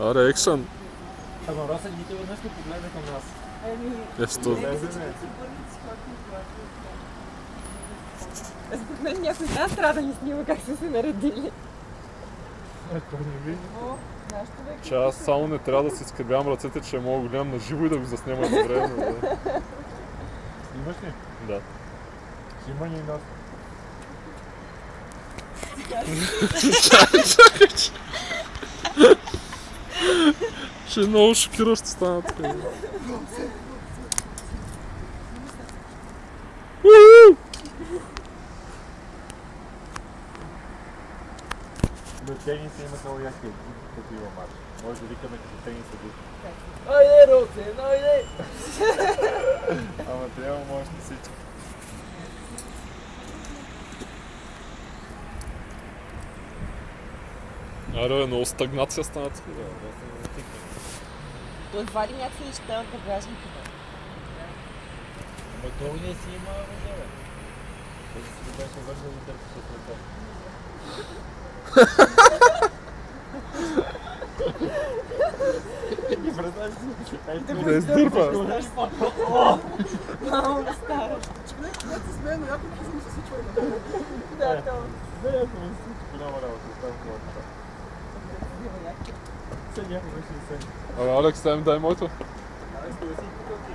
Аре, екшън! Ама Росен нито веднъж не погледна към нас. Ето. Според мен някой от нас трябва да ни снима как са се наредили. Ако не види. Че аз само не трябва да си скърбявам ръцете, че мога го гледам на живо и да го заснема добре. Снимаш ли? Да. Снима ни и нас. Чакай. Ще е много шокиращо стана така. До тениса има много яки като има матч. Може да викаме като тениса дух. Айде, Росен, айде! Ама трябва може на всички. Аре, много стагнация стана така. Той вади някакви неща от багажника. Ама той не си има модела. Той си беше вършил да търпиш от ръка. И представи си, Да издърпа. Мамо, стара. Човек, когато се смее, но яко не се случва. Да, то. да, ако ми се случи голяма работа, оставам хората. Сега някога ще се. Абе, Алекс, дай ми дай моето. Искам да си купил ти.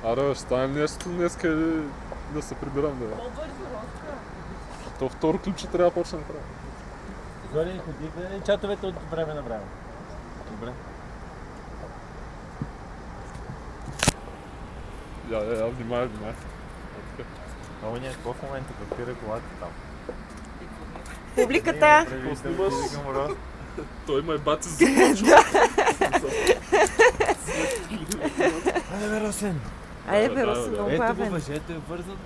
Аре, ще стане нещо днеска или да се прибирам, да. По-бързо, Роска. То второ клипче трябва да почне направя. Зори, ходи гледай чатовете от време на време. Добре. Я, внимай. Ама ние какво в момента паркира колата там? Публиката. Той ма е бати за Айде бе, Росен! Айде бе, Росен, много Ето го бавен. въжето е вързано.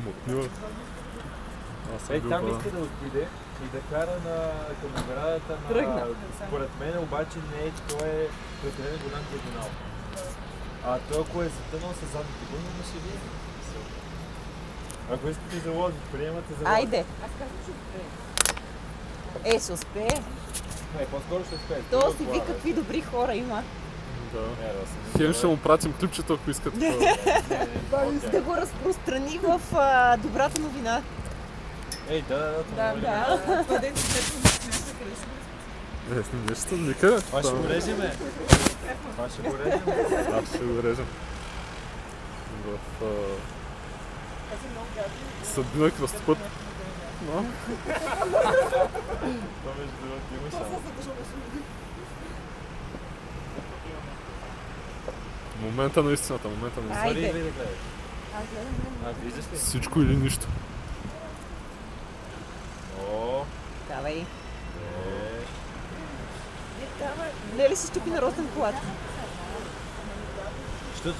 Мотнива. Аз съм Ей, бил там бавен. иска да отиде и да кара към оградата на... Тръгна. Според мен обаче не е, че той е прекалено голям диагонал. А той ако е затънал с задните гуми, не ще види. Ако искате да заложи, приемате заложи. Айде. Аз казвам, че успее. Ще успее. Не, по-скоро ще успее. То си ви какви добри хора има. Да. Не, Росен. Хем ще му пратим клипчето, ако иска такова. Да го разпространи в добрата новина. Ей, да. Това ден Нещо вика. Това ще го режеме. Това ще го режем. Аз ще го режем. В Съдбина кръстопът. Това между другото има шанс. Момента на истината, Айде. Или да гледаш? А, виждаш ли? Всичко или нищо. О, Давай. Не ли си щупи на Росен колата? Що?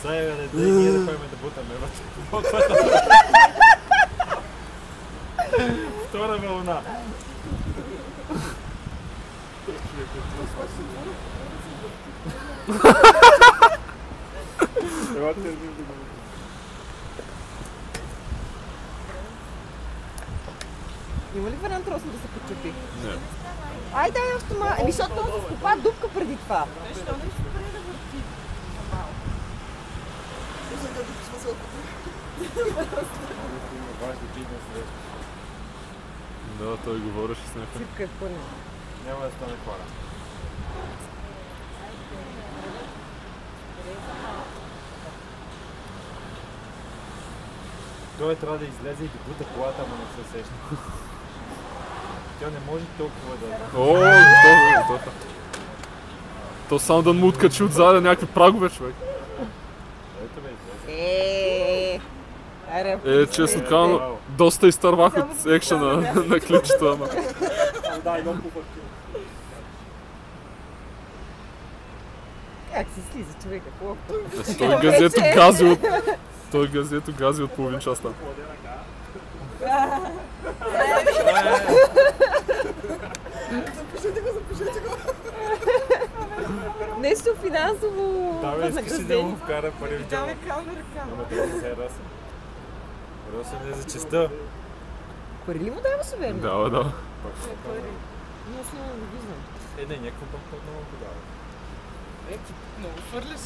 Сега да ние да ходим да бутаме вътре. Втора вълна. Има ли вариант Росен да се почупи? Не. Айде, автомат. Защото той се скопа дупка преди това. Да, той говореше с някакъв. Ципка е пълна. Няма да стане хора. Той трябва да излезе и да бута колата, ама не се сеща. Тя не може толкова да... О, то само да му откачи отзаде някакви прагове, човек. Ето бе, излезе. Аре, Честно казано, доста изтървах от екшена на клипчето, ама. Да, имам купък. как се слиза човека? Какво? Той газето гази от половин час там. Запишете го. Нещо финансово Да, бе, искаш ли да възнаграждение. му вкара пари в джоба? Давай камера. Ама това не е Росен. Росен е за честа. Пари ли му дава суверен? Да. Аз не виждам. Не, някакво пък много подава. Ти много фърляш.